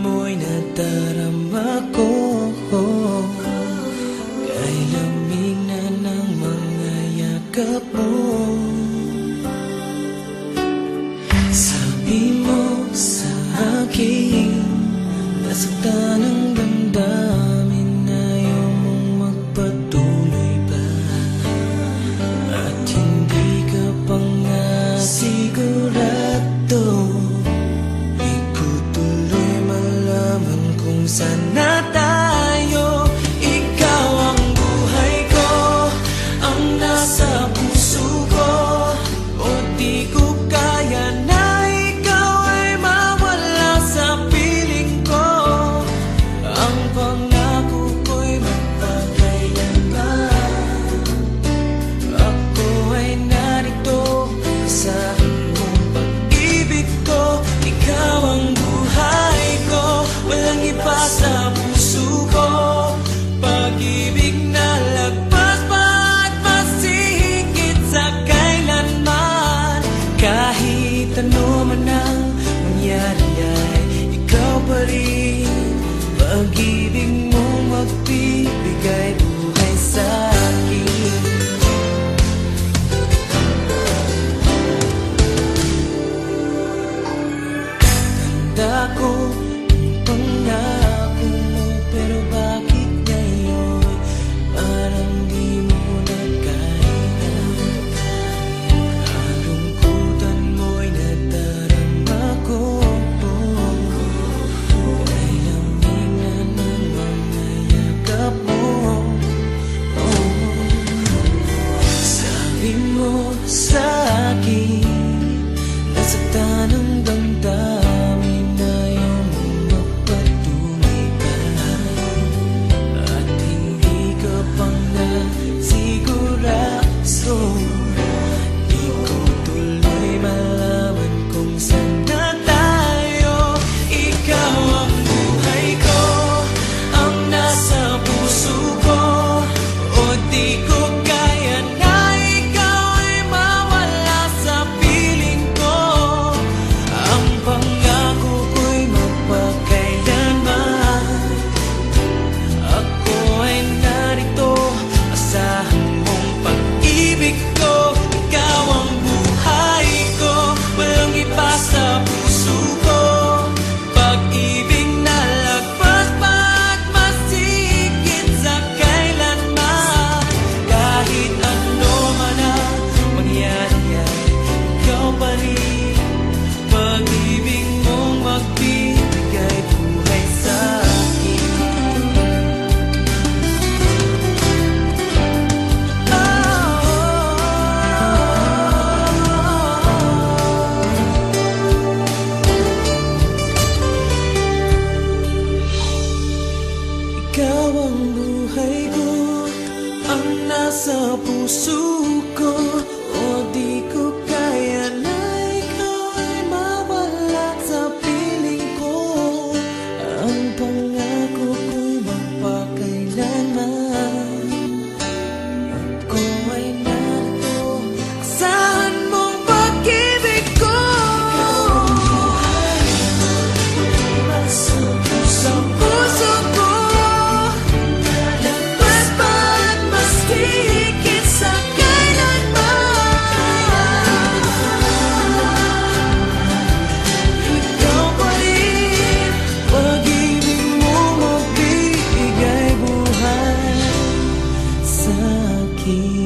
Mo'y nadarama ko, kay lamig na ng mga yakap mo. Sabi mo sa akin, nasaktan ang damdamin, ayaw mong magpatuloy pa, at hindi ka pa nga sigurado. Sana tayo, ikaw ang buhay ko, ang nasa puso ko. O di ko kaya na ikaw ay mawala sa piling ko. Ang pangako ko'y magpakailanman. Ako ay narito sa mong pag-ibig ko. Ikaw ang buhay ko, walang iba sa puso ko. Pag-ibig na lagpas pa at mas higit sa kailanman. Kahit ano man ang mangyari ay ikaw pa rin. Pag-ibig mong magbibigay buhay sa akin. Tanda ko pangako mo, pero bakit ngayon parang di mo na kaya? Kalungkutan mo'y nadarama ko, kay lamig na ng mga yakap mo. Sabi mo sa akin, nasaktan ang damdamin, ayaw mong magpatuloy pa, at hindi ka pa nga sigurado. Di ko tuloy malaman kung saan na tayo. Ikaw ang buhay ko, ang nasa puso ko. O di ko kaya na ikaw ay mawala sa piling ko. Ang pangako ko'y magpakailanman. Ako ay narito, asahan mong pag-ibig ko. Ikaw ang buhay ko, walang iba sa puso ko. Pag-ibig na lagpas pa at mas higit sa kailanman. Kahit ano man ang mangyari ay ikaw pa rin. Pag-ibig mong magbibigay buhay sa akin. Ikaw ang buhay ko, ang nasa puso ko. O di ko kaya na ikaw ay mawala sa piling ko. Ang pangako ko'y magpakailanman. Ako ay narito, asahan mong pag-ibig ko. Sa puso ko, lagpas pa at mas higit sa kailanman. Ikaw pa rin, pag-ibig mo magbibigay buhay sa akin.